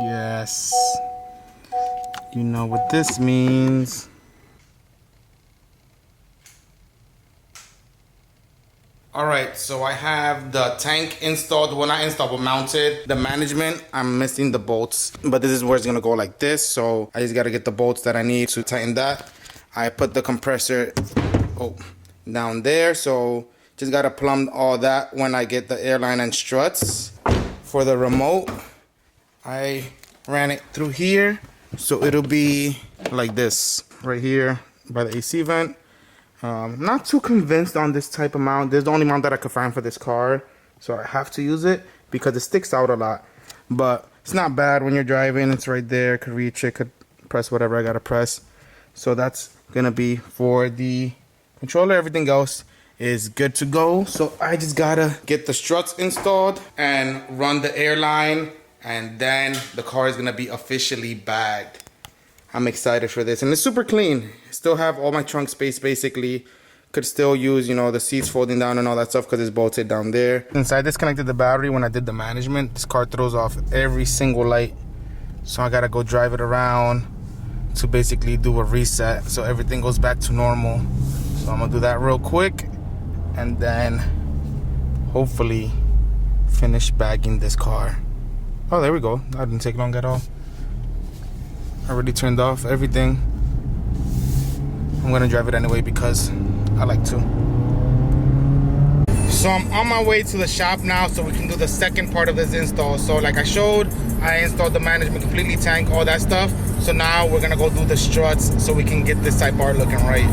Yes. You know what this means. Alright, so I have the tank installed. Well, not installed, but mounted. The management, I'm missing the bolts. But this is where it's gonna go like this. So I just gotta get the bolts that I need to tighten that. I put the compressor down there. So just gotta plumb all that when I get the airline and struts. For the remote, I ran it through here. So it'll be like this, right here by the AC vent. Not too convinced on this type of mount. This is the only mount that I could find for this car, so I have to use it because it sticks out a lot. But it's not bad when you're driving. It's right there. Could reach it. Could press whatever I gotta press. So that's gonna be for the controller. Everything else is good to go. So I just gotta get the struts installed and run the airline, and then the car is gonna be officially bagged. I'm excited for this, and it's super clean. Still have all my trunk space basically. Could still use, you know, the seats folding down and all that stuff because it's bolted down there. Since I disconnected the battery when I did the management, this car throws off every single light. So I gotta go drive it around to basically do a reset so everything goes back to normal. So I'm gonna do that real quick and then hopefully finish bagging this car. Oh, there we go. That didn't take long at all. I already turned off everything. I'm gonna drive it anyway because I like to. So I'm on my way to the shop now so we can do the second part of this install. So like I showed, I installed the management completely, tank, all that stuff. So now we're gonna go do the struts so we can get this side bar looking right.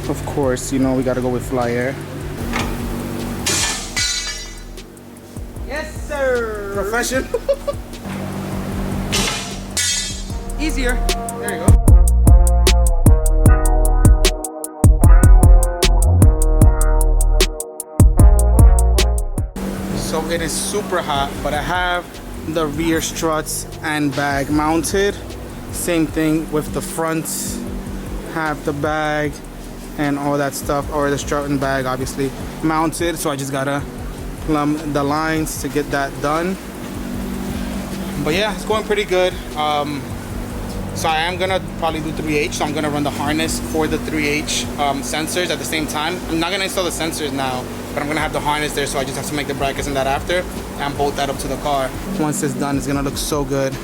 Of course, you know we gotta go with fly air. Yes, sir. Professional. Easier. There you go. So it is super hot, but I have the rear struts and bag mounted. Same thing with the front. Have the bag and all that stuff, or the strut and bag obviously mounted. So I just gotta plumb the lines to get that done. But yeah, it's going pretty good. So I am gonna probably do 3H, so I'm gonna run the harness for the 3H sensors at the same time. I'm not gonna install the sensors now, but I'm gonna have the harness there, so I just have to make the brackets and that after and bolt that up to the car. Once it's done, it's gonna look so good.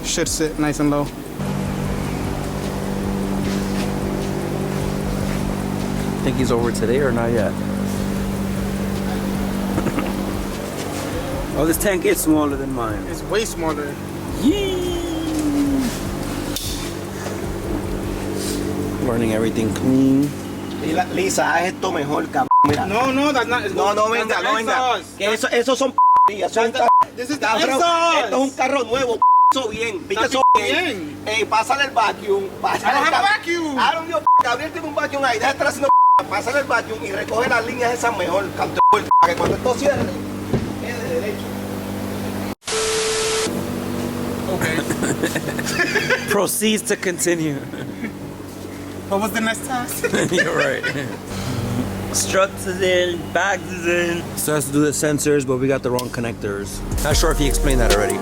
Should sit nice and low. Think he's over today or not yet? Oh, this tank is smaller than mine. It's way smaller. Yee! Running everything clean. Lisa, haz esto mejor, cabrón. Mira. No, that's not. No, venga, no venga. Que esos son p***. This is the Cabrón, exhaust. esto es un carro nuevo, eso bien. Viste eso bien. Pásale el vacuum. I don't have a vacuum. I don't know, Gabriel tiene un vacuum ahí. Deja de estar haciendo pásale el vacuum y recoge las líneas esas mejor, canto, para que cuando esto cierre, quede derecho. Okay. Proceeds to continue. What was the next task? You're right. Struts is in, bags is in. So has to do the sensors, but we got the wrong connectors. Not sure if he explained that already.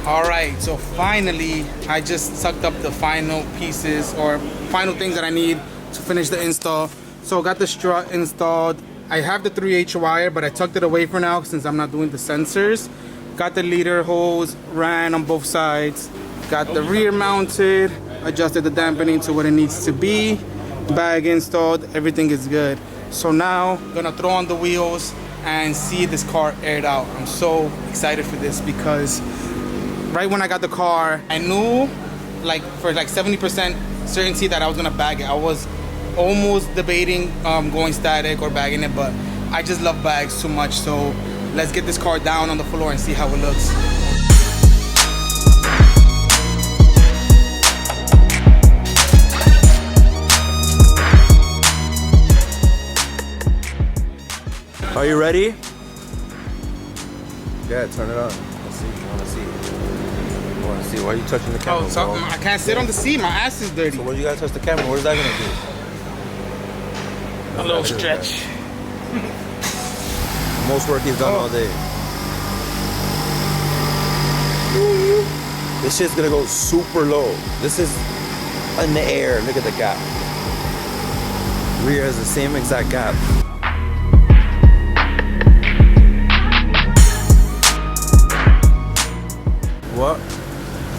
Alright, so finally I just sucked up the final pieces or final things that I need to finish the install. So got the strut installed. I have the 3H wire, but I tucked it away for now since I'm not doing the sensors. Got the leader hose ran on both sides. Got the rear mounted, adjusted the dampening to what it needs to be. Bag installed, everything is good. So now I'm gonna throw on the wheels and see this car aired out. I'm so excited for this because right when I got the car, I knew like for like 70% certainty that I was gonna bag it. I was almost debating going static or bagging it, but I just love bags too much. So let's get this car down on the floor and see how it looks. Are you ready? Yeah, turn it on. Let's see. I wanna see. I wanna see. Why are you touching the camera? Oh, so I can't sit on the seat. My ass is dirty. So what do you gotta touch the camera? What is that gonna do? A little stretch. Most work he's done all day. This shit's gonna go super low. This is in the air. Look at the gap. Rear has the same exact gap. What?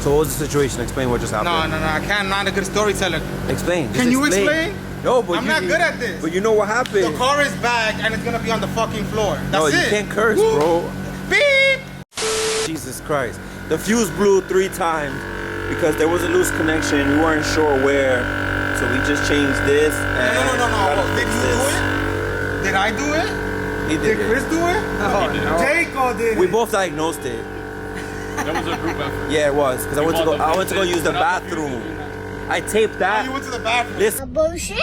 So what was the situation? Explain what just happened. No, I can't. I'm not a good storyteller. Explain. Can you explain? No, but I'm not good at this. But you know what happened. The car is back and it's gonna be on the fucking floor. That's no, it. you can't curse, Woo. bro. Beep. Jesus Christ. The fuse blew 3 times because there was a loose connection. We weren't sure where. So we just changed this. And No. Did you do it? Did I do it? He did it. Chris do it? No. Jacob did it. We both diagnosed it. That was a group effort. Yeah, it was. Because I went to go use the bathroom. I taped that. Oh, you went to the bathroom. Listen. A bullshit?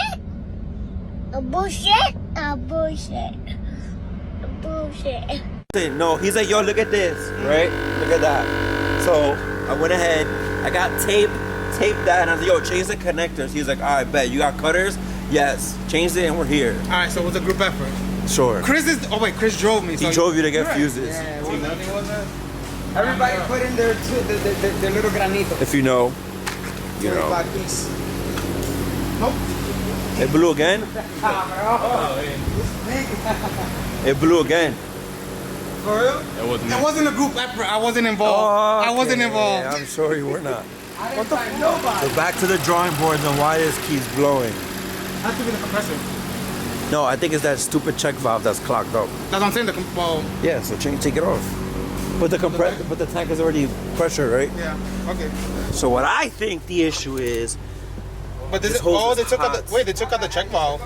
A bullshit? A bullshit. A bullshit. No, he's like, yo, look at this, right? Look at that. So I went ahead, I got taped that, and I was like, yo, change the connectors. He's like, all right, bet. You got cutters? Yes. Changed it, and we're here. All right, so it was a group effort. Sure. Chris drove me. He drove you to get fuses. Yeah, it wasn't. Everybody put in their little granito. If you know, you know. Nope. It blew again? It blew again. For real? It wasn't a group effort. I wasn't involved. I wasn't involved. I'm sure you were not. What the fuck? So back to the drawing boards on why this keeps blowing. Has to be the compressor. No, I think it's that stupid check valve that's clogged up. That's what I'm saying. Well, Yeah, so take it off. But the tank is already pressure, right? yeah. Okay. So what I think the issue is, But This hose they is took out hot. they took out the check valve.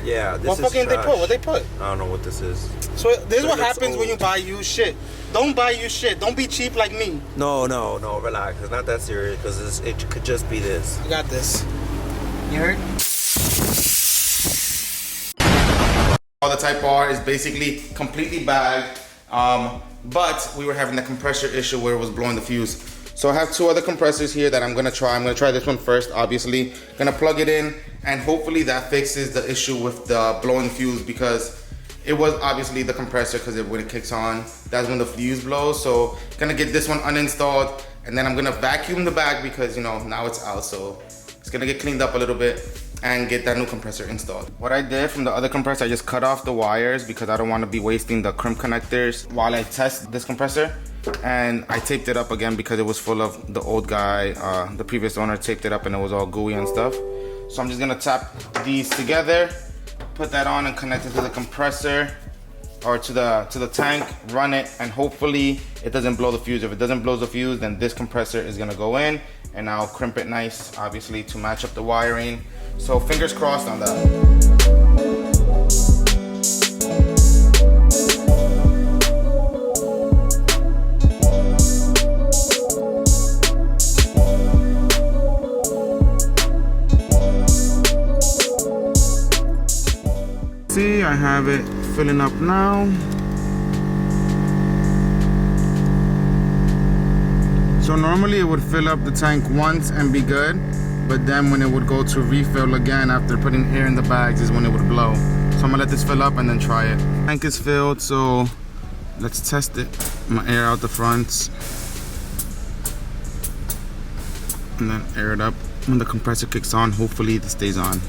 yeah, this What is fucking they trash. put? What they put? I don't know what this is. So this is what It looks happens when you old. buy used shit. Don't buy used shit. Don't be cheap like me. No, relax. It's not that serious because it could just be this. I got this. You heard? All the Type R is basically completely bagged, but we were having the compressor issue where it was blowing the fuse. So I have 2 other compressors here that I'm gonna try. I'm gonna try this one first, obviously. Gonna plug it in, and hopefully that fixes the issue with the blowing fuse, because it was obviously the compressor, because when it kicks on, that's when the fuse blows. So gonna get this one uninstalled, and then I'm gonna vacuum the bag because, you know, now it's out. So it's gonna get cleaned up a little bit and get that new compressor installed. What I did from the other compressor, I just cut off the wires because I don't want to be wasting the crimp connectors while I test this compressor. And I taped it up again because it was full of the old guy, the previous owner taped it up and it was all gooey and stuff. So I'm just gonna tap these together, put that on and connect it to the compressor or to the tank, run it, and hopefully it doesn't blow the fuse. If it doesn't blow the fuse, then this compressor is gonna go in and I'll crimp it nice, obviously, to match up the wiring. So fingers crossed on that. See, I have it filling up now. So normally it would fill up the tank once and be good, but then when it would go to refill again after putting air in the bags is when it would blow. So I'm gonna let this fill up and then try it. Tank is filled, so let's test it. I'm gonna air out the fronts and then air it up. When the compressor kicks on, hopefully it stays on.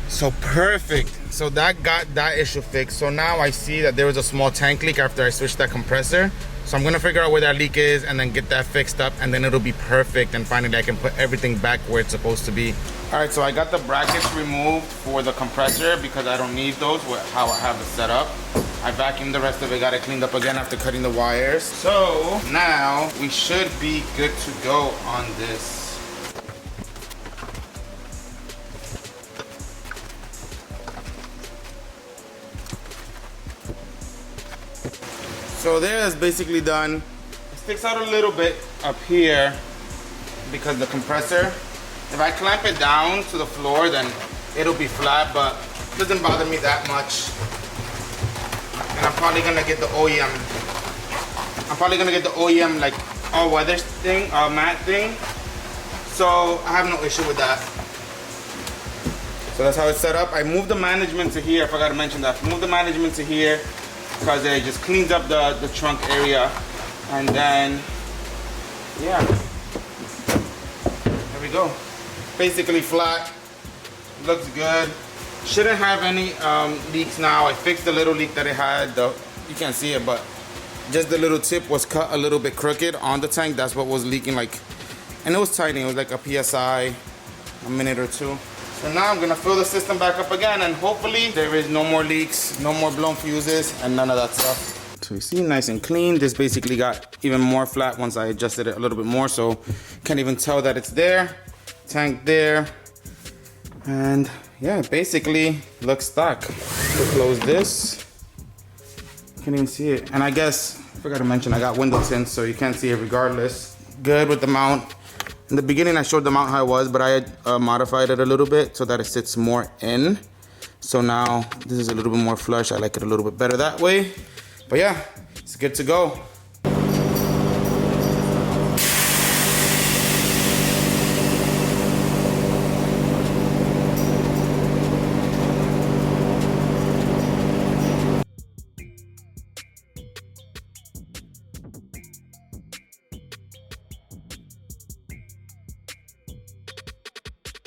So perfect. So that got that issue fixed. So now I see that there was a small tank leak after I switched that compressor. So I'm gonna figure out where that leak is and then get that fixed up, and then it'll be perfect, and finally I can put everything back where it's supposed to be. All right, so I got the brackets removed for the compressor because I don't need those with how I have it set up. I vacuumed the rest of it, got it cleaned up again after cutting the wires. So now we should be good to go on this. So there is basically done. It sticks out a little bit up here because the compressor, if I clamp it down to the floor, then it'll be flat, but it doesn't bother me that much. And I'm probably gonna get the OEM. Like all weather thing, matte thing. So I have no issue with that. So that's how it's set up. I moved the management to here. I forgot to mention that. Moved the management to here because it just cleans up the trunk area. And then, yeah, there we go. Basically flat, looks good. Shouldn't have any leaks now. I fixed the little leak that it had. You can't see it, but just the little tip was cut a little bit crooked on the tank. That's what was leaking, like, and it was tiny. It was like a PSI, a minute or two. So now I'm gonna fill the system back up again, and hopefully there is no more leaks, no more blown fuses, and none of that stuff. So you see, nice and clean. This basically got even more flat once I adjusted it a little bit more, so can't even tell that it's there. Tank there, and yeah, basically looks stock. We'll close this. Can't even see it. And I guess, I forgot to mention, I got window tints, so you can't see it regardless. Good with the mount. In the beginning, I showed the mount how it was, but I modified it a little bit so that it sits more in. So now this is a little bit more flush. I like it a little bit better that way. But yeah, it's good to go.